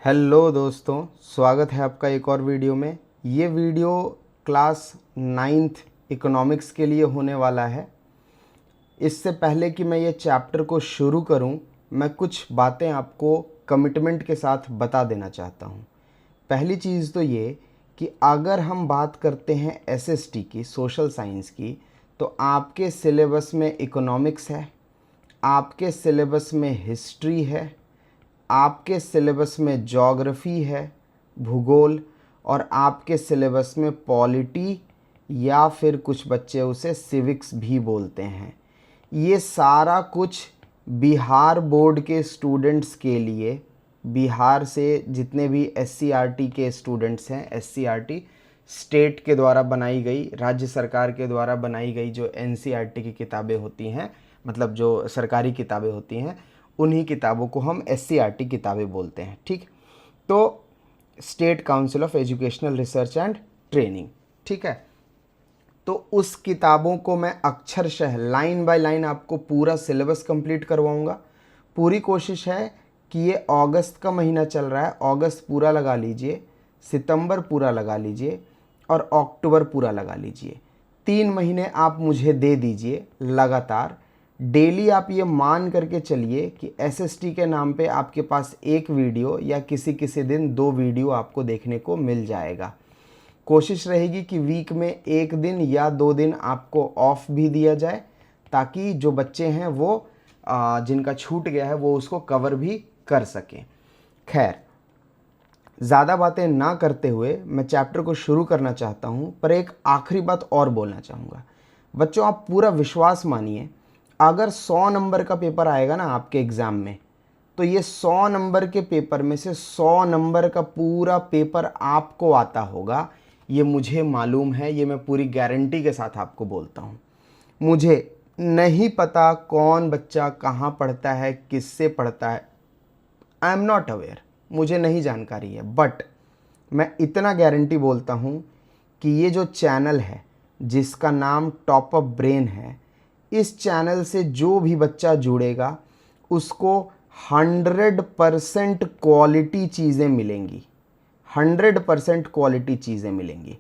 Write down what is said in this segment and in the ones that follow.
Hello दोस्तों, स्वागत है आपका एक और वीडियो में। ये वीडियो क्लास 9th इकोनॉमिक्स के लिए होने वाला है। इससे पहले कि मैं ये चैप्टर को शुरू करूं, मैं कुछ बातें आपको कमिटमेंट के साथ बता देना चाहता हूं। पहली चीज़ तो ये कि अगर हम बात करते हैं एसएसटी की, सोशल साइंस की, तो आपके सिलेबस में इकोनॉमिक्स है, आपके सिलेबस में हिस्ट्री है, आपके सिलेबस में ज्योग्राफी है, भूगोल, और आपके सिलेबस में पॉलिटी या फिर कुछ बच्चे उसे सिविक्स भी बोलते हैं। ये सारा कुछ बिहार बोर्ड के स्टूडेंट्स के लिए, बिहार से जितने भी एससीईआरटी के स्टूडेंट्स हैं, एससीईआरटी स्टेट के द्वारा बनाई गई, राज्य सरकार के द्वारा बनाई गई जो एनसीईआरटी की किताबें होती हैं, मतलब जो सरकारी किताबें होती हैं, उन्हीं किताबों को हम एससीईआरटी किताबें बोलते हैं। ठीक, तो state council of educational research and training, ठीक है। तो उस किताबों को मैं अक्षरशः लाइन बाय लाइन आपको पूरा सिलेबस कंप्लीट करवाऊंगा। पूरी कोशिश है कि ये अगस्त का महीना चल रहा है, अगस्त पूरा लगा लीजिए, सितंबर पूरा लगा लीजिए और अक्टूबर पूरा लगा लीजिए। 3 महीने आप मुझे दे दीजिए लगातार। डेली आप ये मान करके चलिए कि एसएसटी के नाम पे आपके पास एक वीडियो या किसी किसी दिन 2 वीडियो आपको देखने को मिल जाएगा। कोशिश रहेगी कि वीक में 1 दिन या 2 दिन आपको ऑफ भी दिया जाए, ताकि जो बच्चे हैं वो जिनका छूट गया है वो उसको कवर भी कर सकें। खैर, ज़्यादा बातें ना करते हुए मैं चैप्टर को शुरू करना चाहता हूँ, पर एक आखिरी बात और बोलना चाहूँगा। बच्चों, आप पूरा विश्वास मानिए, अगर 100 नंबर का पेपर आएगा ना आपके एग्ज़ाम में, तो ये 100 नंबर के पेपर में से 100 नंबर का पूरा पेपर आपको आता होगा। ये मुझे मालूम है, ये मैं पूरी गारंटी के साथ आपको बोलता हूँ। मुझे नहीं पता कौन बच्चा कहाँ पढ़ता है, किससे पढ़ता है, आई एम नॉट अवेयर, मुझे नहीं जानकारी है, बट मैं इतना गारंटी बोलता हूँ कि ये जो चैनल है जिसका नाम टॉप अप ब्रेन है, इस चैनल से जो भी बच्चा जुड़ेगा उसको 100% क्वालिटी चीज़ें मिलेंगी, 100% क्वालिटी चीज़ें मिलेंगी।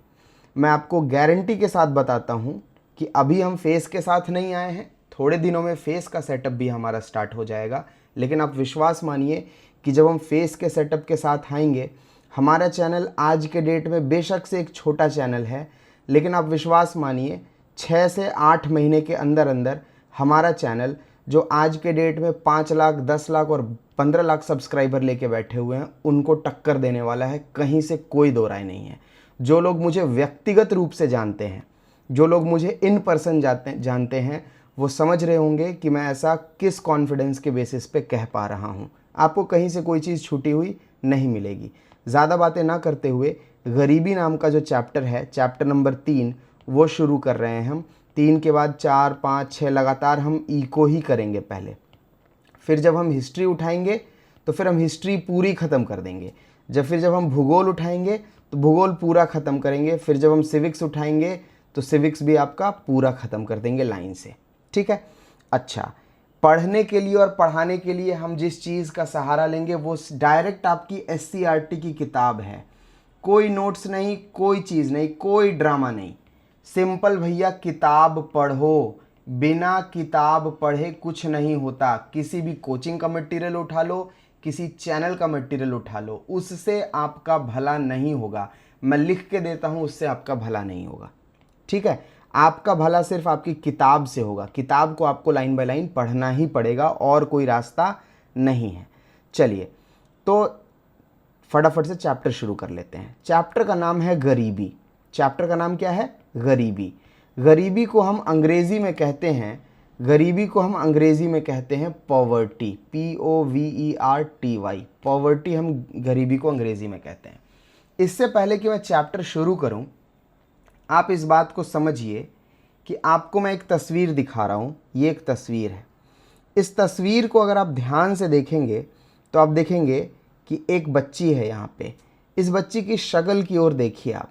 मैं आपको गारंटी के साथ बताता हूँ कि अभी हम फेस के साथ नहीं आए हैं, थोड़े दिनों में फेस का सेटअप भी हमारा स्टार्ट हो जाएगा। लेकिन आप विश्वास मानिए कि जब हम फेस के सेटअप के साथ आएंगे, हमारा चैनल आज के डेट में बेशक से एक छोटा चैनल है, लेकिन आप विश्वास मानिए 6 से 8 महीने के अंदर अंदर हमारा चैनल, जो आज के डेट में 5 लाख, 10 लाख और 15 लाख सब्सक्राइबर लेके बैठे हुए हैं, उनको टक्कर देने वाला है। कहीं से कोई दो राय नहीं है। जो लोग मुझे व्यक्तिगत रूप से जानते हैं, जो लोग मुझे इन पर्सन जानते हैं, वो समझ रहे होंगे कि मैं ऐसा किस कॉन्फिडेंस के बेसिस पे कह पा रहा हूँ। आपको कहीं से कोई चीज़ छूटी हुई नहीं मिलेगी। ज़्यादा बातें ना करते हुए गरीबी नाम का जो चैप्टर है, चैप्टर नंबर 3, वो शुरू कर रहे हैं हम। 3 के बाद 4, 5, 6 लगातार हम इको ही करेंगे पहले। फिर जब हम हिस्ट्री उठाएंगे तो फिर हम हिस्ट्री पूरी ख़त्म कर देंगे। जब हम भूगोल उठाएंगे तो भूगोल पूरा ख़त्म करेंगे। फिर जब हम सिविक्स उठाएंगे तो सिविक्स भी आपका पूरा ख़त्म कर देंगे लाइन से। ठीक है। अच्छा, पढ़ने के लिए और पढ़ाने के लिए हम जिस चीज़ का सहारा लेंगे वो डायरेक्ट आपकी एससीईआरटी की किताब है। कोई नोट्स नहीं, कोई चीज़ नहीं, कोई ड्रामा नहीं। सिंपल भैया, किताब पढ़ो। बिना किताब पढ़े कुछ नहीं होता। किसी भी कोचिंग का मटेरियल उठा लो, किसी चैनल का मटेरियल उठा लो, उससे आपका भला नहीं होगा। मैं लिख के देता हूँ, उससे आपका भला नहीं होगा। ठीक है। आपका भला सिर्फ आपकी किताब से होगा। किताब को आपको लाइन बाय लाइन पढ़ना ही पड़ेगा, और कोई रास्ता नहीं है। चलिए, तो फटाफट से चैप्टर शुरू कर लेते हैं। चैप्टर का नाम है गरीबी। चैप्टर का नाम क्या है? गरीबी। गरीबी को हम अंग्रेजी में कहते हैं, गरीबी को हम अंग्रेजी में कहते हैं पॉवर्टी, POVERTY। पॉवर्टी हम गरीबी को अंग्रेजी में कहते हैं। इससे पहले कि मैं चैप्टर शुरू करूं, आप इस बात को समझिए कि आपको मैं एक तस्वीर दिखा रहा हूं। ये एक तस्वीर है। इस तस्वीर को अगर आप ध्यान से देखेंगे तो आप देखेंगे कि एक बच्ची है यहाँ पे। इस बच्ची की शक्ल की ओर देखिए आप।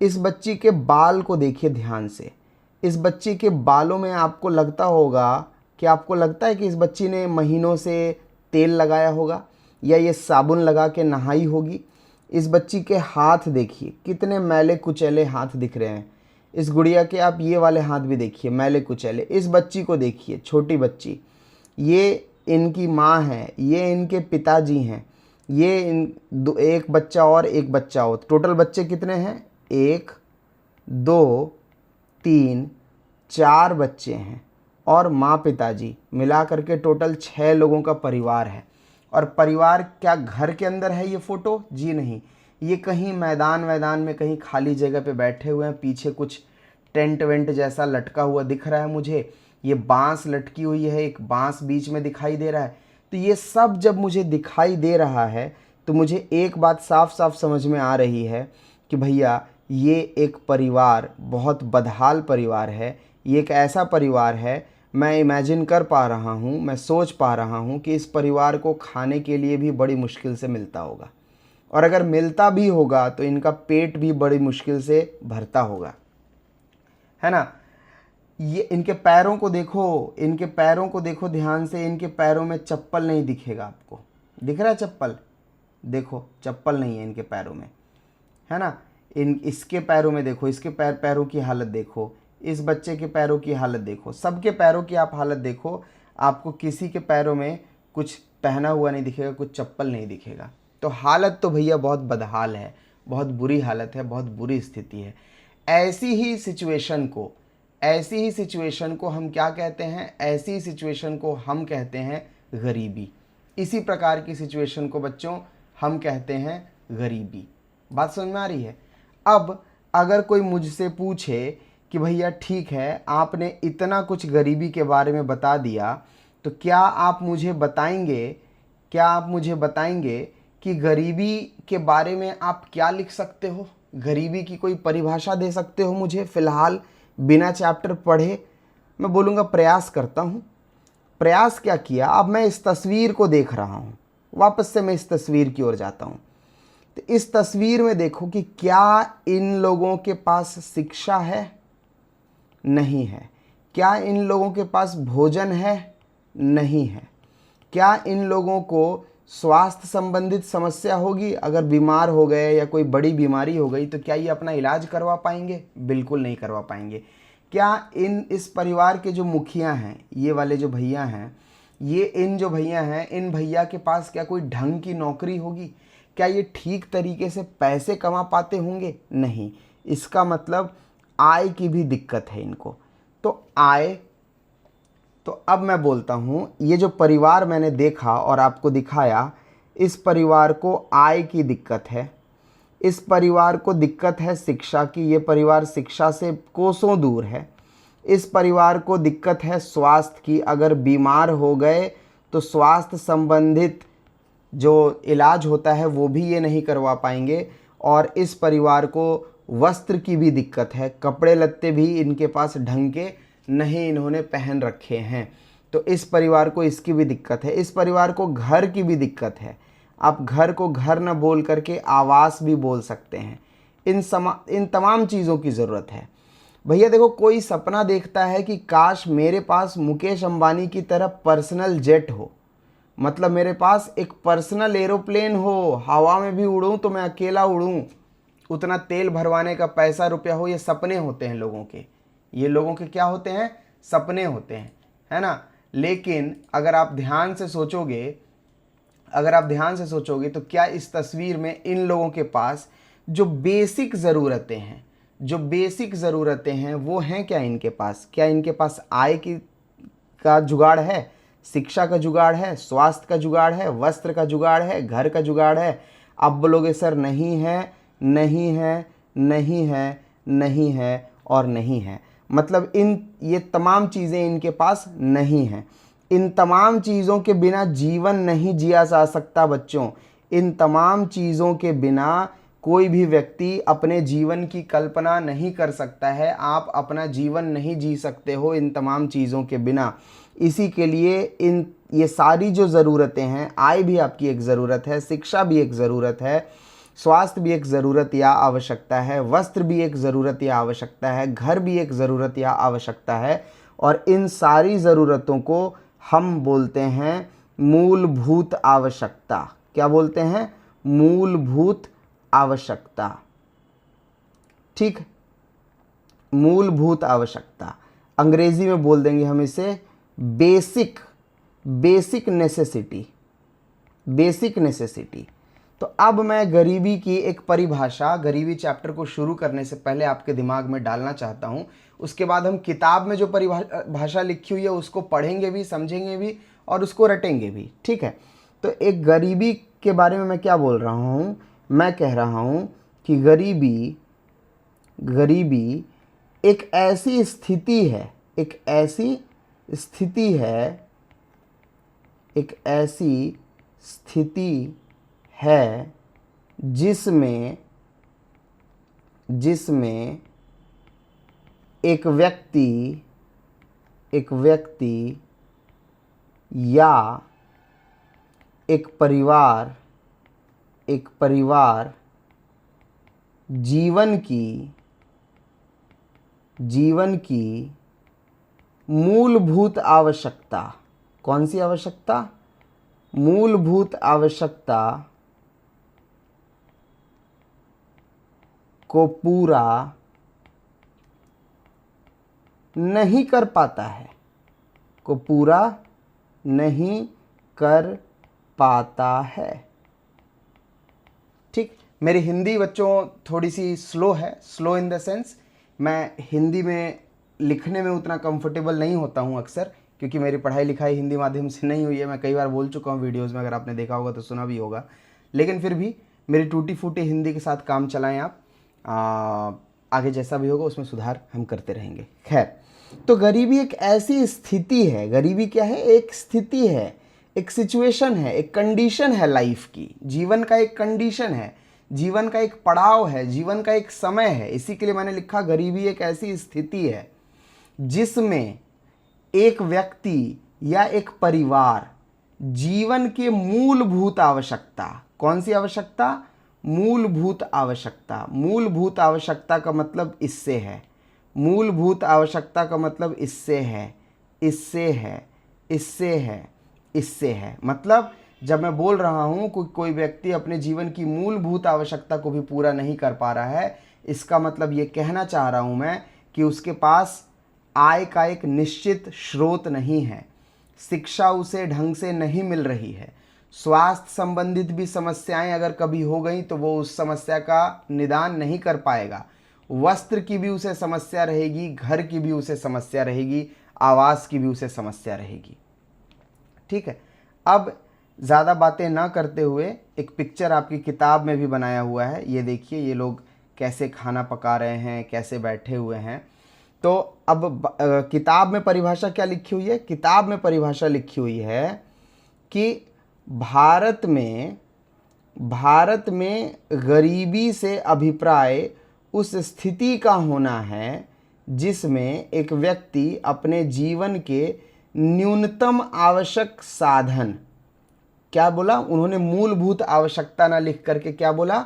इस बच्ची के बाल को देखिए ध्यान से। इस बच्ची के बालों में आपको लगता होगा कि आपको लगता है कि इस बच्ची ने महीनों से तेल लगाया होगा, या ये साबुन लगा के नहाई होगी। इस बच्ची के हाथ देखिए, कितने मैले कुचैले हाथ दिख रहे हैं। इस गुड़िया के आप ये वाले हाथ भी देखिए, मैले कुचैले। इस बच्ची को देखिए, छोटी बच्ची, ये इनकी माँ है, ये इनके पिताजी हैं, ये एक बच्चा और एक बच्चा हो। टोटल बच्चे कितने हैं? 1 2 3 4 बच्चे हैं और माँ पिताजी मिला करके टोटल 6 लोगों का परिवार है। और परिवार क्या घर के अंदर है ये फ़ोटो? जी नहीं, ये कहीं मैदान में कहीं खाली जगह पे बैठे हुए हैं। पीछे कुछ टेंट वेंट जैसा लटका हुआ दिख रहा है मुझे। ये बांस लटकी हुई है, एक बांस बीच में दिखाई दे रहा है। तो ये सब जब मुझे दिखाई दे रहा है तो मुझे एक बात साफ साफ समझ में आ रही है कि भैया ये एक परिवार बहुत बदहाल परिवार है। ये एक ऐसा परिवार है, मैं इमेजिन कर पा रहा हूँ, मैं सोच पा रहा हूँ कि इस परिवार को खाने के लिए भी बड़ी मुश्किल से मिलता होगा, और अगर मिलता भी होगा तो इनका पेट भी बड़ी मुश्किल से भरता होगा, है ना। ये इनके पैरों को देखो, इनके पैरों को देखो ध्यान से। इनके पैरों में चप्पल नहीं दिखेगा आपको, दिख रहा है चप्पल? देखो चप्पल नहीं है इनके पैरों में, है ना। इसके पैरों में देखो, इसके पैरों की हालत देखो, इस बच्चे के पैरों की हालत देखो, सबके पैरों की आप हालत देखो। आपको किसी के पैरों में कुछ पहना हुआ नहीं दिखेगा, कुछ चप्पल नहीं दिखेगा। तो हालत तो भैया बहुत बदहाल है, बहुत बुरी हालत है, बहुत बुरी स्थिति है। ऐसी ही सिचुएशन को हम क्या कहते हैं? ऐसी सिचुएशन को हम कहते हैं गरीबी। इसी प्रकार की सिचुएशन को बच्चों हम कहते हैं गरीबी। बात समझ में आ रही है? अब अगर कोई मुझसे पूछे कि भैया ठीक है, आपने इतना कुछ गरीबी के बारे में बता दिया, तो क्या आप मुझे बताएंगे कि गरीबी के बारे में आप क्या लिख सकते हो? गरीबी की कोई परिभाषा दे सकते हो मुझे? फ़िलहाल बिना चैप्टर पढ़े मैं बोलूँगा प्रयास करता हूँ। प्रयास क्या किया, अब मैं इस तस्वीर को देख रहा हूँ, वापस से मैं इस तस्वीर की ओर जाता हूँ। तो इस तस्वीर में देखो कि क्या इन लोगों के पास शिक्षा है? नहीं है। क्या इन लोगों के पास भोजन है? नहीं है। क्या इन लोगों को स्वास्थ्य संबंधित समस्या होगी? अगर बीमार हो गए या कोई बड़ी बीमारी हो गई तो क्या ये अपना इलाज करवा पाएंगे? बिल्कुल नहीं करवा पाएंगे। क्या इस परिवार के जो मुखिया हैं, ये वाले जो भैया हैं, इन भैया के पास क्या कोई ढंग की नौकरी होगी? क्या ये ठीक तरीके से पैसे कमा पाते होंगे? नहीं। इसका मतलब आय की भी दिक्कत है इनको। तो अब मैं बोलता हूँ, ये जो परिवार मैंने देखा और आपको दिखाया, इस परिवार को आय की दिक्कत है, इस परिवार को दिक्कत है शिक्षा की, ये परिवार शिक्षा से कोसों दूर है। इस परिवार को दिक्कत है स्वास्थ्य की, अगर बीमार हो गए तो स्वास्थ्य संबंधित जो इलाज होता है वो भी ये नहीं करवा पाएंगे। और इस परिवार को वस्त्र की भी दिक्कत है, कपड़े लत्ते भी इनके पास ढंग के नहीं इन्होंने पहन रखे हैं। तो इस परिवार को इसकी भी दिक्कत है। इस परिवार को घर की भी दिक्कत है। आप घर को घर न बोल करके आवास भी बोल सकते हैं। इन तमाम चीज़ों की ज़रूरत है। भैया देखो, कोई सपना देखता है कि काश मेरे पास मुकेश अंबानी की तरह पर्सनल जेट हो, मतलब मेरे पास एक पर्सनल एरोप्लेन हो, हवा में भी उड़ूं तो मैं अकेला उड़ूं, उतना तेल भरवाने का पैसा रुपया हो। ये सपने होते हैं लोगों के, ये लोगों के क्या होते हैं? सपने होते हैं, है ना। लेकिन अगर आप ध्यान से सोचोगे तो क्या इस तस्वीर में इन लोगों के पास जो बेसिक ज़रूरतें हैं वो हैं क्या इनके पास? क्या इनके पास आय का जुगाड़ है, शिक्षा का जुगाड़ है, स्वास्थ्य का जुगाड़ है, वस्त्र का जुगाड़ है, घर का जुगाड़ है? आप बोलोगे सर नहीं है, नहीं है, नहीं है, नहीं है और नहीं है। मतलब ये तमाम चीज़ें इनके पास नहीं हैं। इन तमाम चीज़ों के बिना जीवन नहीं जिया जा सकता बच्चों। इन तमाम चीज़ों के बिना कोई भी व्यक्ति अपने जीवन की कल्पना नहीं कर सकता है। आप अपना जीवन नहीं जी सकते हो इन तमाम चीज़ों के बिना। इसी के लिए ये सारी जो ज़रूरतें हैं, आय भी आपकी एक ज़रूरत है, शिक्षा भी एक ज़रूरत है, स्वास्थ्य भी एक ज़रूरत या आवश्यकता है, वस्त्र भी एक ज़रूरत या आवश्यकता है, घर भी एक ज़रूरत या आवश्यकता है। और इन सारी ज़रूरतों को हम बोलते हैं मूलभूत आवश्यकता। क्या बोलते हैं? मूलभूत आवश्यकता। ठीक, मूलभूत आवश्यकता, अंग्रेजी में बोल देंगे हम इसे बेसिक नेसेसिटी, बेसिक नेसेसिटी। तो अब मैं गरीबी की एक परिभाषा गरीबी चैप्टर को शुरू करने से पहले आपके दिमाग में डालना चाहता हूं। उसके बाद हम किताब में जो परिभाषा लिखी हुई है उसको पढ़ेंगे भी, समझेंगे भी और उसको रटेंगे भी। ठीक है, तो एक गरीबी के बारे में मैं क्या बोल रहा हूं? मैं कह रहा हूं कि गरीबी एक ऐसी स्थिति है, एक ऐसी स्थिति है जिसमें एक व्यक्ति या एक परिवार जीवन की मूलभूत आवश्यकता, कौन सी आवश्यकता? मूलभूत आवश्यकता को पूरा नहीं कर पाता है, को पूरा नहीं कर पाता है। ठीक, मेरी हिंदी बच्चों थोड़ी सी स्लो है, स्लो इन द सेंस मैं हिंदी में लिखने में उतना कंफर्टेबल नहीं होता हूं अक्सर, क्योंकि मेरी पढ़ाई लिखाई हिंदी माध्यम से नहीं हुई है। मैं कई बार बोल चुका हूं वीडियोस में, अगर आपने देखा होगा तो सुना भी होगा, लेकिन फिर भी मेरी टूटी फूटी हिंदी के साथ काम चलाएं आप। आगे जैसा भी होगा उसमें सुधार हम करते रहेंगे। खैर, तो गरीबी एक ऐसी स्थिति है, गरीबी क्या है? एक स्थिति है, एक सिचुएशन है, एक कंडीशन है लाइफ की, जीवन का एक कंडीशन है, जीवन का एक पड़ाव है, जीवन का एक समय है। इसी के लिए मैंने लिखा गरीबी एक ऐसी स्थिति है जिसमें एक व्यक्ति या एक परिवार जीवन के मूलभूत आवश्यकता, कौन सी आवश्यकता? मूलभूत आवश्यकता। मूलभूत आवश्यकता का मतलब इससे है, मूलभूत आवश्यकता का मतलब इससे है, इससे है, इससे है, इससे है। मतलब जब मैं बोल रहा हूं कि कोई व्यक्ति अपने जीवन की मूलभूत आवश्यकता को भी पूरा नहीं कर पा रहा है, इसका मतलब ये कहना चाह रहा हूं मैं कि उसके पास आय का एक निश्चित स्रोत नहीं है, शिक्षा उसे ढंग से नहीं मिल रही है, स्वास्थ्य संबंधित भी समस्याएं अगर कभी हो गई तो वो उस समस्या का निदान नहीं कर पाएगा, वस्त्र की भी उसे समस्या रहेगी, घर की भी उसे समस्या रहेगी, आवास की भी उसे समस्या रहेगी। ठीक है, अब ज़्यादा बातें ना करते हुए एक पिक्चर आपकी किताब में भी बनाया हुआ है, ये देखिए, ये लोग कैसे खाना पका रहे हैं, कैसे बैठे हुए हैं। तो अब किताब में परिभाषा क्या लिखी हुई है? किताब में परिभाषा लिखी हुई है कि भारत में गरीबी से अभिप्राय उस स्थिति का होना है जिसमें एक व्यक्ति अपने जीवन के न्यूनतम आवश्यक साधन, क्या बोला उन्होंने? मूलभूत आवश्यकता ना लिख करके क्या बोला?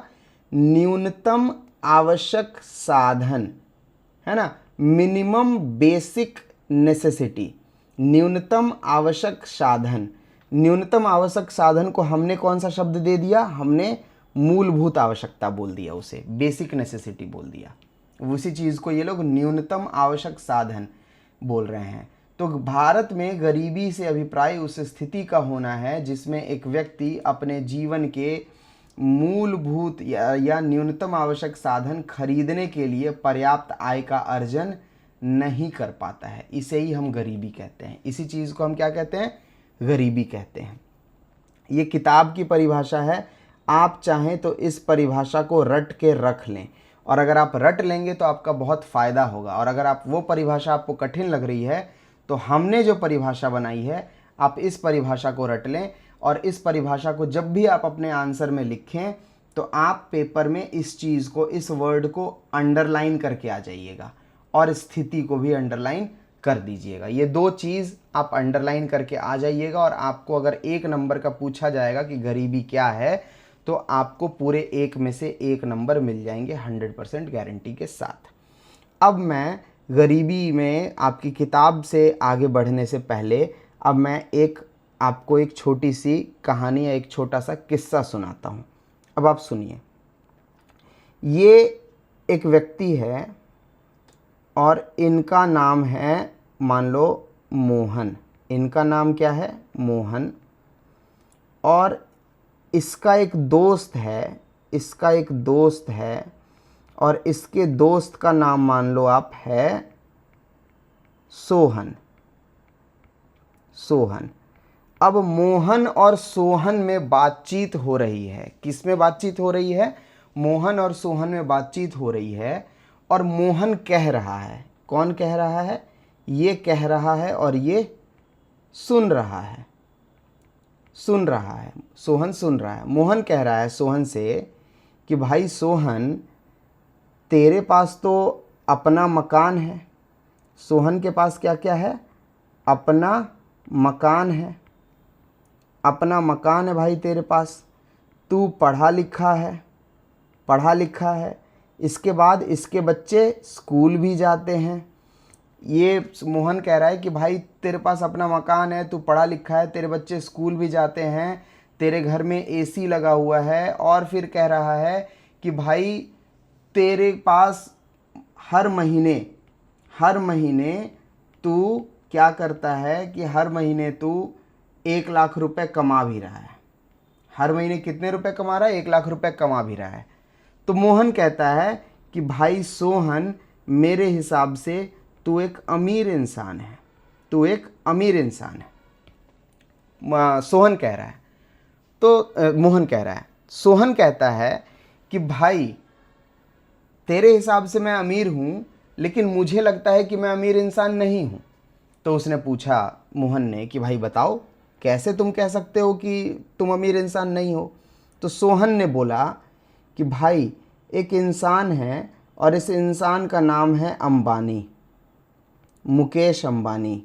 न्यूनतम आवश्यक साधन, है ना, मिनिमम बेसिक नेसेसिटी, न्यूनतम आवश्यक साधन। न्यूनतम आवश्यक साधन को हमने कौन सा शब्द दे दिया? हमने मूलभूत आवश्यकता बोल दिया, उसे बेसिक नेसेसिटी बोल दिया। उसी चीज़ को ये लोग न्यूनतम आवश्यक साधन बोल रहे हैं। तो भारत में गरीबी से अभिप्राय उस स्थिति का होना है जिसमें एक व्यक्ति अपने जीवन के मूलभूत या न्यूनतम आवश्यक साधन खरीदने के लिए पर्याप्त आय का अर्जन नहीं कर पाता है। इसे ही हम गरीबी कहते हैं, इसी चीज़ को हम क्या कहते हैं? गरीबी कहते हैं। ये किताब की परिभाषा है, आप चाहें तो इस परिभाषा को रट के रख लें, और अगर आप रट लेंगे तो आपका बहुत फ़ायदा होगा। और अगर आप वो परिभाषा आपको कठिन लग रही है तो हमने जो परिभाषा बनाई है आप इस परिभाषा को रट लें, और इस परिभाषा को जब भी आप अपने आंसर में लिखें तो आप पेपर में इस चीज़ को, इस वर्ड को अंडरलाइन करके आ जाइएगा और स्थिति को भी अंडरलाइन कर दीजिएगा। ये दो चीज़ आप अंडरलाइन करके आ जाइएगा, और आपको अगर 1 नंबर का पूछा जाएगा कि गरीबी क्या है तो आपको पूरे 1 में से 1 नंबर मिल जाएंगे 100% गारंटी के साथ। अब मैं गरीबी में आपकी किताब से आगे बढ़ने से पहले अब मैं एक आपको एक छोटी सी कहानी या एक छोटा सा किस्सा सुनाता हूँ। अब आप सुनिए। ये एक व्यक्ति है और इनका नाम है, मान लो, मोहन। इनका नाम क्या है? मोहन। और इसका एक दोस्त है, इसका एक दोस्त है, और इसके दोस्त का नाम मान लो आप है सोहन। सोहन। अब मोहन और सोहन में बातचीत हो रही है। किस में बातचीत हो रही है? मोहन और सोहन में बातचीत हो रही है। और मोहन कह रहा है। कौन कह रहा है? ये कह रहा है और ये सुन रहा है। सुन रहा है, सोहन सुन रहा है। मोहन कह रहा है सोहन से कि भाई सोहन, तेरे पास तो अपना मकान है। सोहन के पास क्या क्या है? अपना मकान है। अपना मकान है भाई तेरे पास। तू पढ़ा लिखा है, पढ़ा लिखा है। इसके बाद इसके बच्चे स्कूल भी जाते हैं। ये मोहन कह रहा है कि भाई तेरे पास अपना मकान है, तू पढ़ा लिखा है, तेरे बच्चे स्कूल भी जाते हैं, तेरे घर में एसी लगा हुआ है। और फिर कह रहा है कि भाई तेरे पास हर महीने तू क्या करता है कि हर महीने तू 1,00,000 रुपए कमा भी रहा है। हर महीने कितने रुपए कमा रहा है? 1,00,000 रुपए कमा भी रहा है। तो मोहन कहता है कि भाई सोहन, मेरे हिसाब से तू एक अमीर इंसान है। तू एक अमीर इंसान है। सोहन कह रहा है। तो मोहन कह रहा है। सोहन कहता है कि भाई तेरे हिसाब से मैं अमीर हूँ, लेकिन मुझे लगता है कि मैं अमीर इंसान नहीं हूँ। तो उसने पूछा, मोहन ने, कि भाई बताओ कैसे तुम कह सकते हो कि तुम अमीर इंसान नहीं हो? तो सोहन ने बोला कि भाई एक इंसान है और इस इंसान का नाम है अंबानी, मुकेश अंबानी।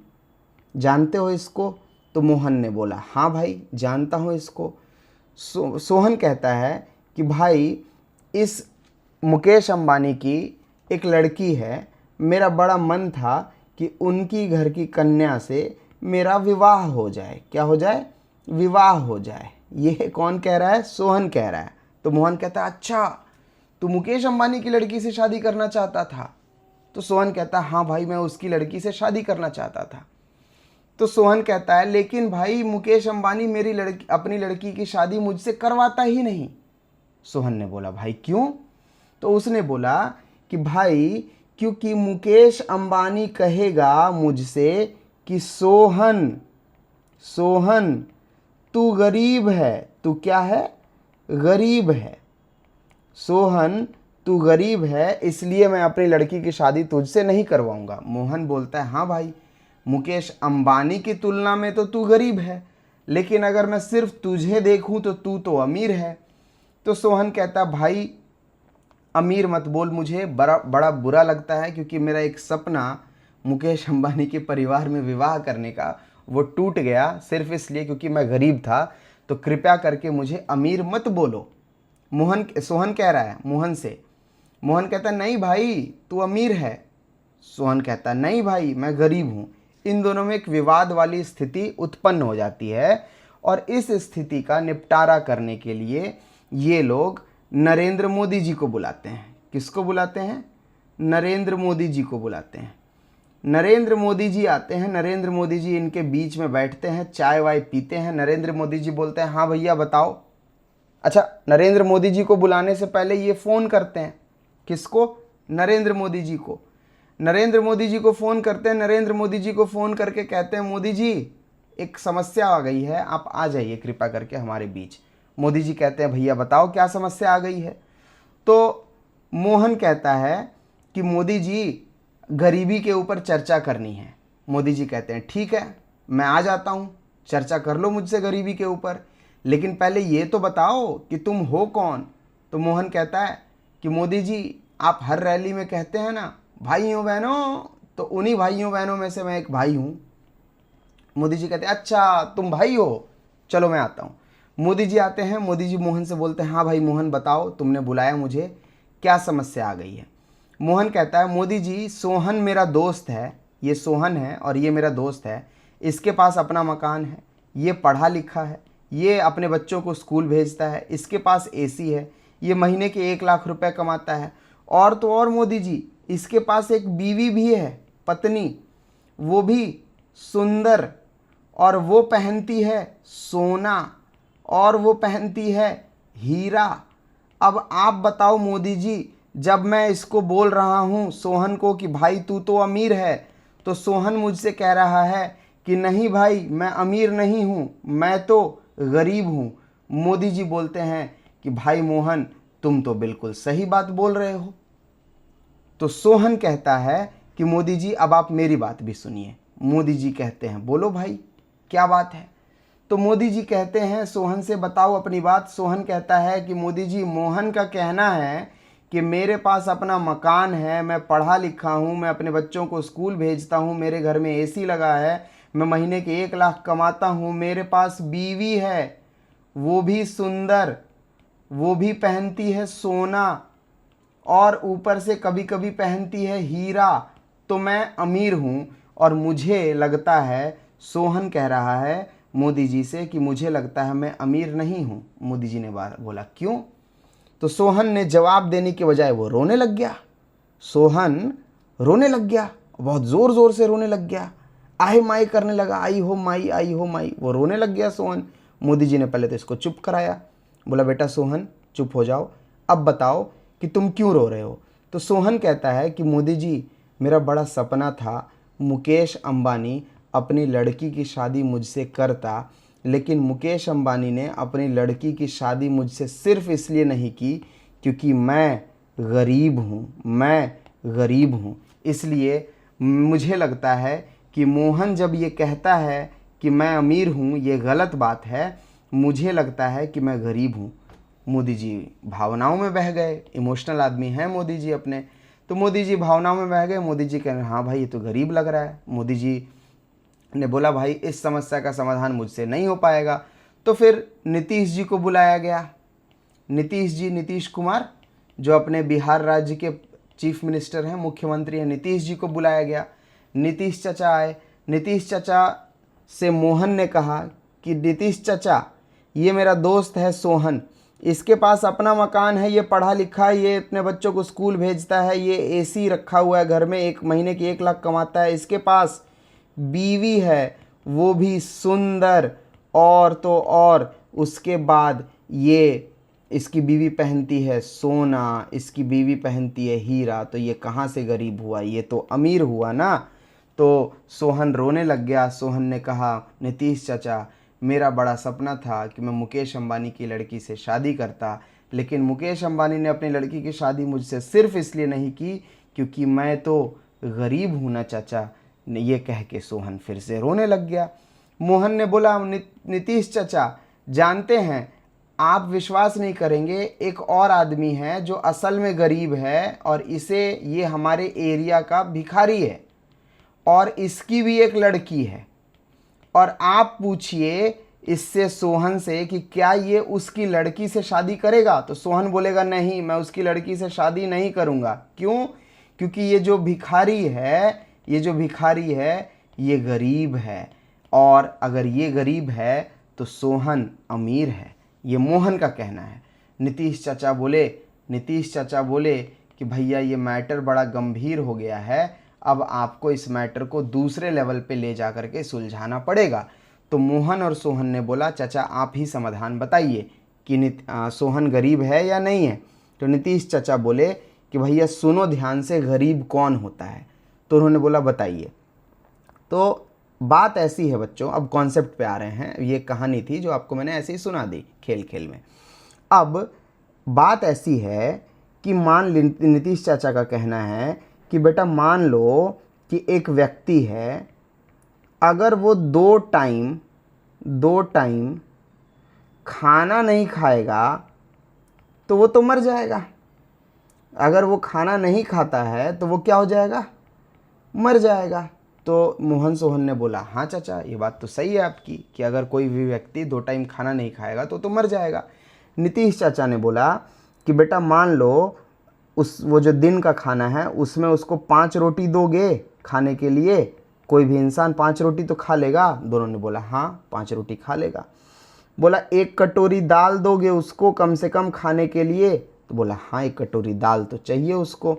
जानते हो इसको? तो मोहन ने बोला, हाँ भाई जानता हूँ इसको। सोहन कहता है कि भाई इस मुकेश अंबानी की एक लड़की है। मेरा बड़ा मन था कि उनकी घर की कन्या से मेरा विवाह हो जाए। क्या हो जाए? विवाह हो जाए। ये कौन कह रहा है? सोहन कह रहा है। तो मोहन कहता है, अच्छा तू मुकेश अंबानी की लड़की से शादी करना चाहता था? तो सोहन कहता है, हाँ भाई मैं उसकी लड़की से शादी करना चाहता था। तो सोहन कहता है, लेकिन भाई मुकेश अंबानी अपनी लड़की की शादी मुझसे करवाता ही नहीं। सोहन ने बोला, भाई क्यों? तो उसने बोला कि भाई क्योंकि मुकेश अंबानी कहेगा मुझसे कि सोहन, सोहन तू गरीब है। तू क्या है? गरीब है। सोहन तू गरीब है, इसलिए मैं अपनी लड़की की शादी तुझसे नहीं करवाऊंगा। मोहन बोलता है, हाँ भाई मुकेश अंबानी की तुलना में तो तू गरीब है, लेकिन अगर मैं सिर्फ तुझे देखूं तो तू तो अमीर है। तो सोहन कहता, भाई अमीर मत बोल, मुझे बड़ा बुरा लगता है, क्योंकि मेरा एक सपना मुकेश अंबानी के परिवार में विवाह करने का वो टूट गया सिर्फ इसलिए क्योंकि मैं गरीब था। तो कृपया करके मुझे अमीर मत बोलो। सोहन कह रहा है मोहन से। मोहन कहता, नहीं भाई तू अमीर है। सोहन कहता, नहीं भाई मैं गरीब हूँ। इन दोनों में एक विवाद वाली स्थिति उत्पन्न हो जाती है। और इस स्थिति का निपटारा करने के लिए ये लोग नरेंद्र मोदी जी को बुलाते हैं। किसको बुलाते हैं? नरेंद्र मोदी जी को बुलाते हैं। नरेंद्र मोदी जी आते हैं। नरेंद्र मोदी जी इनके बीच में बैठते हैं, चाय वाय पीते हैं। नरेंद्र मोदी जी बोलते हैं, हाँ भैया बताओ। अच्छा, नरेंद्र मोदी जी को बुलाने से पहले ये फ़ोन करते हैं। किसको? नरेंद्र मोदी जी को। नरेंद्र मोदी जी को फ़ोन करते हैं। नरेंद्र मोदी जी को फ़ोन करके कहते हैं, मोदी जी एक समस्या आ गई है, आप आ जाइए कृपया करके हमारे बीच। मोदी जी कहते हैं, भैया बताओ क्या समस्या आ गई है? तो मोहन कहता है कि मोदी जी गरीबी के ऊपर चर्चा करनी है। मोदी जी कहते हैं, ठीक है मैं आ जाता हूँ, चर्चा कर लो मुझसे गरीबी के ऊपर, लेकिन पहले ये तो बताओ कि तुम हो कौन? तो मोहन कहता है कि मोदी जी आप हर रैली में कहते हैं ना भाइयों बहनों, तो उन्हीं भाइयों बहनों में से मैं एक भाई हूँ। मोदी जी कहते हैं, अच्छा तुम भाई हो, चलो मैं आता हूँ। मोदी जी आते हैं। मोदी जी मोहन से बोलते हैं, हाँ भाई मोहन बताओ, तुमने बुलाया मुझे, क्या समस्या आ गई है? मोहन कहता है, मोदी जी सोहन मेरा दोस्त है। ये सोहन है और ये मेरा दोस्त है। इसके पास अपना मकान है, ये पढ़ा लिखा है, ये अपने बच्चों को स्कूल भेजता है, इसके पास एसी है, ये महीने के 1 लाख रुपए कमाता है। और तो और मोदी जी, इसके पास एक बीवी भी है, पत्नी, वो भी सुंदर, और वो पहनती है सोना, और वो पहनती है हीरा। अब आप बताओ मोदी जी, जब मैं इसको बोल रहा हूँ सोहन को कि भाई तू तो अमीर है, तो सोहन मुझसे कह रहा है कि नहीं भाई मैं अमीर नहीं हूँ, मैं तो गरीब हूँ। मोदी जी बोलते हैं कि भाई मोहन तुम तो बिल्कुल सही बात बोल रहे हो। तो सोहन कहता है कि मोदी जी अब आप मेरी बात भी सुनिए। मोदी जी कहते हैं बोलो भाई क्या बात है। तो मोदी जी कहते हैं सोहन से बताओ अपनी बात। सोहन कहता है कि मोदी जी मोहन का कहना है कि मेरे पास अपना मकान है, मैं पढ़ा लिखा हूँ, मैं अपने बच्चों को स्कूल भेजता हूँ, मेरे घर में एसी लगा है, मैं महीने के 1 लाख कमाता हूँ, मेरे पास बीवी है, वो भी सुंदर, वो भी पहनती है सोना, और ऊपर से कभी कभी पहनती है हीरा, तो मैं अमीर हूँ। और मुझे लगता है, सोहन कह रहा है मोदी जी से कि मुझे लगता है मैं अमीर नहीं हूँ। मोदी जी ने बोला क्यों? तो सोहन ने जवाब देने के बजाय वो रोने लग गया। सोहन रोने लग गया, बहुत ज़ोर ज़ोर से रोने लग गया, आहे माई करने लगा, आई हो माई, आई हो माई, वो रोने लग गया सोहन। मोदी जी ने पहले तो इसको चुप कराया, बोला बेटा सोहन चुप हो जाओ, अब बताओ कि तुम क्यों रो रहे हो। तो सोहन कहता है कि मोदी जी मेरा बड़ा सपना था मुकेश अंबानी अपनी लड़की की शादी मुझसे करता, लेकिन मुकेश अंबानी ने अपनी लड़की की शादी मुझसे सिर्फ इसलिए नहीं की क्योंकि मैं गरीब हूँ। इसलिए मुझे लगता है कि मोहन जब ये कहता है कि मैं अमीर हूँ, ये गलत बात है, मुझे लगता है कि मैं गरीब हूँ। मोदी जी भावनाओं में बह गए, इमोशनल आदमी हैं मोदी जी अपने। तो मोदी जी भावनाओं में बह गए। मोदी जी कह रहे हैं हाँ भाई ये तो गरीब लग रहा है। मोदी जी ने बोला भाई इस समस्या का समाधान मुझसे नहीं हो पाएगा। तो फिर नीतीश जी को बुलाया गया। नीतीश जी, नीतीश कुमार, जो अपने बिहार राज्य के चीफ मिनिस्टर हैं, मुख्यमंत्री हैं, नीतीश जी को बुलाया गया। नीतीश चाचा आए। नीतीश चाचा से मोहन ने कहा कि नीतीश चाचा ये मेरा दोस्त है सोहन, इसके पास अपना मकान है, ये पढ़ा लिखा है, ये अपने बच्चों को स्कूल भेजता है, ये एसी रखा हुआ है घर में, एक महीने की 1 लाख कमाता है, इसके पास बीवी है, वो भी सुंदर, और तो और उसके बाद ये इसकी बीवी पहनती है सोना, इसकी बीवी पहनती है हीरा, तो ये कहाँ से गरीब हुआ, ये तो अमीर हुआ ना। तो सोहन रोने लग गया। सोहन ने कहा नीतीश चाचा मेरा बड़ा सपना था कि मैं मुकेश अंबानी की लड़की से शादी करता, लेकिन मुकेश अंबानी ने अपनी लड़की की शादी मुझसे सिर्फ इसलिए नहीं की क्योंकि मैं तो गरीब हूँ ना चाचा। ये कह के सोहन फिर से रोने लग गया। मोहन ने बोला नीतीश चाचा जानते हैं, आप विश्वास नहीं करेंगे, एक और आदमी है जो असल में गरीब है, और ये हमारे एरिया का भिखारी है, और इसकी भी एक लड़की है, और आप पूछिए इससे सोहन से कि क्या ये उसकी लड़की से शादी करेगा। तो सोहन बोलेगा नहीं, मैं उसकी लड़की से शादी नहीं करूँगा। क्यों? क्योंकि ये जो भिखारी है ये गरीब है, और अगर ये गरीब है तो सोहन अमीर है। ये मोहन का कहना है। नीतीश चाचा बोले कि भैया ये मैटर बड़ा गंभीर हो गया है, अब आपको इस मैटर को दूसरे लेवल पे ले जा करके सुलझाना पड़ेगा। तो मोहन और सोहन ने बोला चाचा आप ही समाधान बताइए कि सोहन गरीब है या नहीं है। तो नीतीश चाचा बोले कि भैया सुनो ध्यान से, गरीब कौन होता है। तो उन्होंने बोला बताइए। तो बात ऐसी है बच्चों, अब कॉन्सेप्ट पे आ रहे हैं। ये कहानी थी जो आपको मैंने ऐसे ही सुना दी खेल खेल में। अब बात ऐसी है कि नीतीश चाचा का कहना है कि बेटा मान लो कि एक व्यक्ति है, अगर वो दो टाइम खाना नहीं खाएगा तो वो तो मर जाएगा। अगर वो खाना नहीं खाता है तो वो क्या हो जाएगा? मर जाएगा। तो मोहन सोहन ने बोला हाँ चाचा ये बात तो सही है आपकी कि अगर कोई भी व्यक्ति 2 टाइम खाना नहीं खाएगा तो मर जाएगा। नीतीश चाचा ने बोला कि बेटा मान लो वो जो दिन का खाना है उसमें उसको 5 रोटी दोगे खाने के लिए, कोई भी इंसान 5 रोटी तो खा लेगा? दोनों ने बोला हाँ 5 रोटी खा लेगा। बोला 1 कटोरी दाल दोगे उसको कम से कम खाने के लिए? तो बोला हाँ 1 कटोरी दाल तो चाहिए उसको।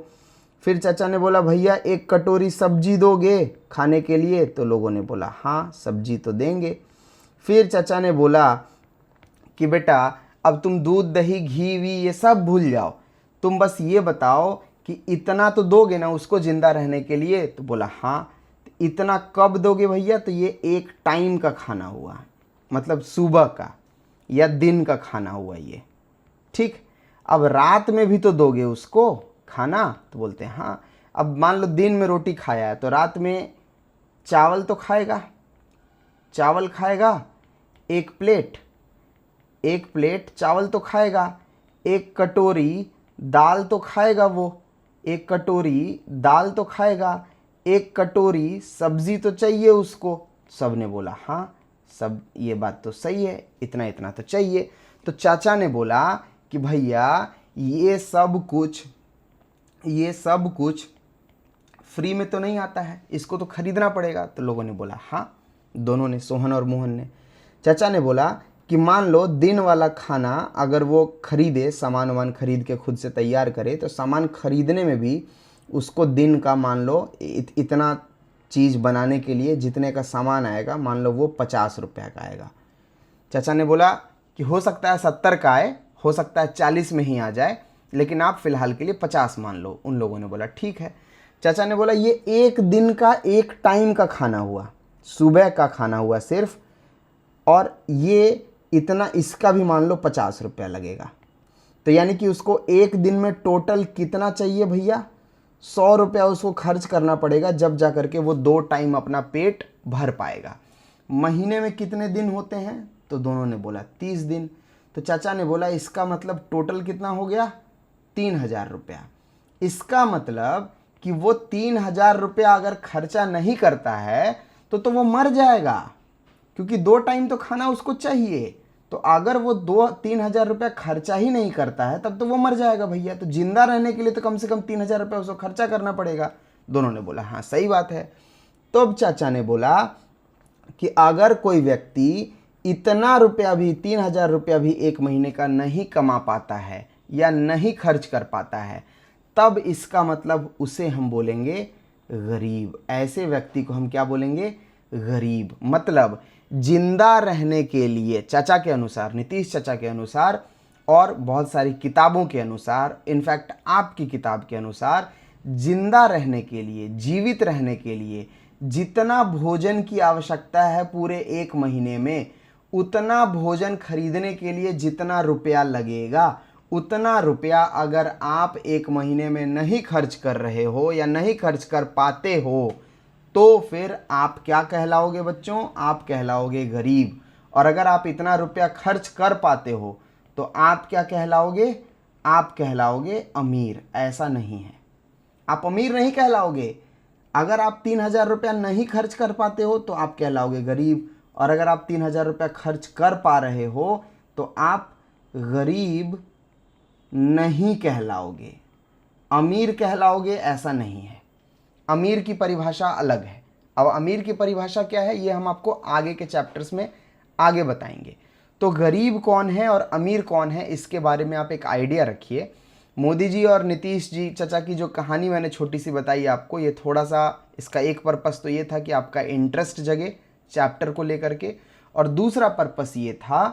फिर चाचा ने बोला भैया 1 कटोरी सब्जी दोगे खाने के लिए? तो लोगों ने बोला हाँ सब्जी तो देंगे। फिर चाचा ने बोला कि बेटा अब तुम दूध दही घी वी ये सब भूल जाओ, तुम बस ये बताओ कि इतना तो दोगे ना उसको जिंदा रहने के लिए? तो बोला हाँ। इतना कब दोगे भैया? तो ये एक टाइम का खाना हुआ, मतलब सुबह का या दिन का खाना हुआ ये, ठीक। अब रात में भी तो दोगे उसको खाना? तो बोलते हैं हाँ। अब मान लो दिन में रोटी खाया है तो रात में चावल तो खाएगा, चावल खाएगा 1 प्लेट, 1 प्लेट चावल तो खाएगा, 1 कटोरी दाल तो खाएगा वो, 1 कटोरी दाल तो खाएगा, 1 कटोरी सब्जी तो चाहिए उसको। सब ने बोला हाँ सब ये बात तो सही है, इतना इतना तो चाहिए। तो चाचा ने बोला कि भैया ये सब कुछ फ्री में तो नहीं आता है, इसको तो खरीदना पड़ेगा। तो लोगों ने बोला हाँ, दोनों ने, सोहन और मोहन ने। चाचा ने बोला कि मान लो दिन वाला खाना अगर वो खरीदे, सामान वामान खरीद के खुद से तैयार करे, तो सामान खरीदने में भी उसको दिन का मान लो इतना चीज़ बनाने के लिए जितने का सामान आएगा मान लो वो 50 रुपये का आएगा। चाचा ने बोला कि हो सकता है 70 का आए, हो सकता है 40 में ही आ जाए, लेकिन आप फ़िलहाल के लिए 50 मान लो। उन लोगों ने बोला ठीक है। चाचा ने बोला ये एक दिन का एक टाइम का खाना हुआ, सुबह का खाना हुआ सिर्फ, और ये इतना इसका भी मान लो 50 रुपया लगेगा। तो यानी कि उसको एक दिन में टोटल कितना चाहिए भैया? 100 रुपया उसको खर्च करना पड़ेगा, जब जा करके वो 2 टाइम अपना पेट भर पाएगा। महीने में कितने दिन होते हैं? तो दोनों ने बोला 30 दिन। तो चाचा ने बोला इसका मतलब टोटल कितना हो गया? 3000 रुपया। इसका मतलब कि वो 3000 रुपया अगर खर्चा नहीं करता है तो वो मर जाएगा, क्योंकि 2 टाइम तो खाना उसको चाहिए। तो अगर वो 2-3 हजार रुपया खर्चा ही नहीं करता है तब तो वो मर जाएगा भैया। तो जिंदा रहने के लिए तो कम से कम 3000 रुपया उसको खर्चा करना पड़ेगा। दोनों ने बोला हाँ सही बात है। तो अब चाचा ने बोला कि अगर कोई व्यक्ति इतना रुपया भी, 3000 रुपया भी एक महीने का नहीं कमा पाता है या नहीं खर्च कर पाता है, तब इसका मतलब उसे हम बोलेंगे गरीब। ऐसे व्यक्ति को हम क्या बोलेंगे? गरीब। मतलब जिंदा रहने के लिए चाचा के अनुसार, नीतीश चाचा के अनुसार और बहुत सारी किताबों के अनुसार, इनफैक्ट आपकी किताब के अनुसार, जिंदा रहने के लिए, जीवित रहने के लिए जितना भोजन की आवश्यकता है पूरे एक महीने में, उतना भोजन खरीदने के लिए जितना रुपया लगेगा, उतना रुपया अगर आप एक महीने में नहीं खर्च कर रहे हो या नहीं खर्च कर पाते हो, तो फिर आप क्या कहलाओगे बच्चों? आप कहलाओगे गरीब। और अगर आप इतना रुपया खर्च कर पाते हो तो आप क्या कहलाओगे? आप कहलाओगे अमीर। ऐसा नहीं है, आप अमीर नहीं कहलाओगे। अगर आप 3000 रुपया नहीं खर्च कर पाते हो तो आप कहलाओगे गरीब, और अगर आप 3000 रुपया खर्च कर पा रहे हो तो आप गरीब नहीं कहलाओगे, अमीर कहलाओगे। ऐसा नहीं है, अमीर की परिभाषा अलग है। अब अमीर की परिभाषा क्या है ये हम आपको आगे के चैप्टर्स में आगे बताएंगे। तो गरीब कौन है और अमीर कौन है इसके बारे में आप एक आइडिया रखिए। मोदी जी और नीतीश जी चाचा की जो कहानी मैंने छोटी सी बताई आपको, ये थोड़ा सा इसका एक पर्पस तो ये था कि आपका इंटरेस्ट जगे चैप्टर को लेकर के, और दूसरा पर्पस ये था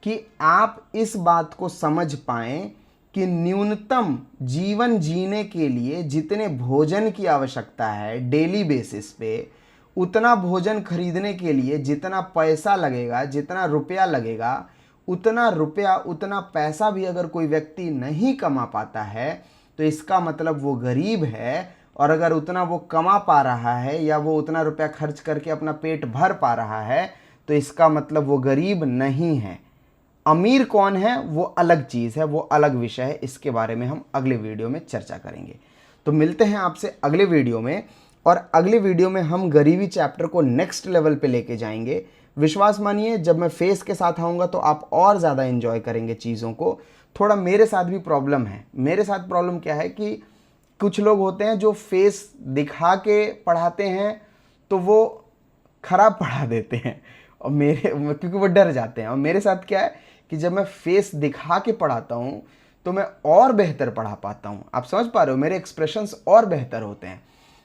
कि आप इस बात को समझ पाएं कि न्यूनतम जीवन जीने के लिए जितने भोजन की आवश्यकता है डेली बेसिस पे, उतना भोजन खरीदने के लिए जितना पैसा लगेगा, जितना रुपया लगेगा, उतना रुपया, उतना पैसा भी अगर कोई व्यक्ति नहीं कमा पाता है तो इसका मतलब वो गरीब है। और अगर उतना वो कमा पा रहा है या वो उतना रुपया खर्च करके अपना पेट भर पा रहा है तो इसका मतलब वो गरीब नहीं है। अमीर कौन है वो अलग चीज़ है, वो अलग विषय है, इसके बारे में हम अगले वीडियो में चर्चा करेंगे। तो मिलते हैं आपसे अगले वीडियो में, और अगले वीडियो में हम गरीबी चैप्टर को नेक्स्ट लेवल पे लेके जाएंगे। विश्वास मानिए जब मैं फेस के साथ आऊँगा तो आप और ज़्यादा एंजॉय करेंगे चीज़ों को। थोड़ा मेरे साथ भी प्रॉब्लम है। मेरे साथ प्रॉब्लम क्या है कि कुछ लोग होते हैं जो फेस दिखा के पढ़ाते हैं तो वो खराब पढ़ा देते हैं और क्योंकि वो डर जाते हैं। और मेरे साथ क्या है कि जब मैं फेस दिखा के पढ़ाता हूँ तो मैं और बेहतर पढ़ा पाता हूँ। आप समझ पा रहे हो, मेरे एक्सप्रेशंस और बेहतर होते हैं।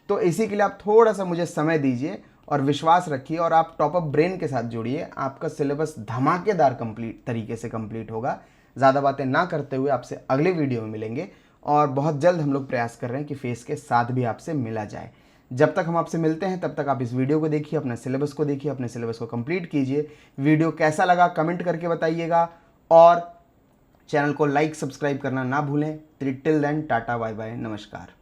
तो इसी के लिए आप थोड़ा सा मुझे समय दीजिए और विश्वास रखिए और आप टॉप अप ब्रेन के साथ जुड़िए। आपका सिलेबस धमाकेदार तरीके से कंप्लीट होगा। ज़्यादा बातें ना करते हुए आपसे अगले वीडियो में मिलेंगे और बहुत जल्द हम लोग प्रयास कर रहे हैं कि फेस के साथ भी आपसे मिला जाए। जब तक हम आपसे मिलते हैं तब तक आप इस वीडियो को देखिए, अपने सिलेबस को देखिए, अपने सिलेबस को कंप्लीट कीजिए। वीडियो कैसा लगा कमेंट करके बताइएगा और चैनल को लाइक सब्सक्राइब करना ना भूलें। Till then tata bye bye, नमस्कार।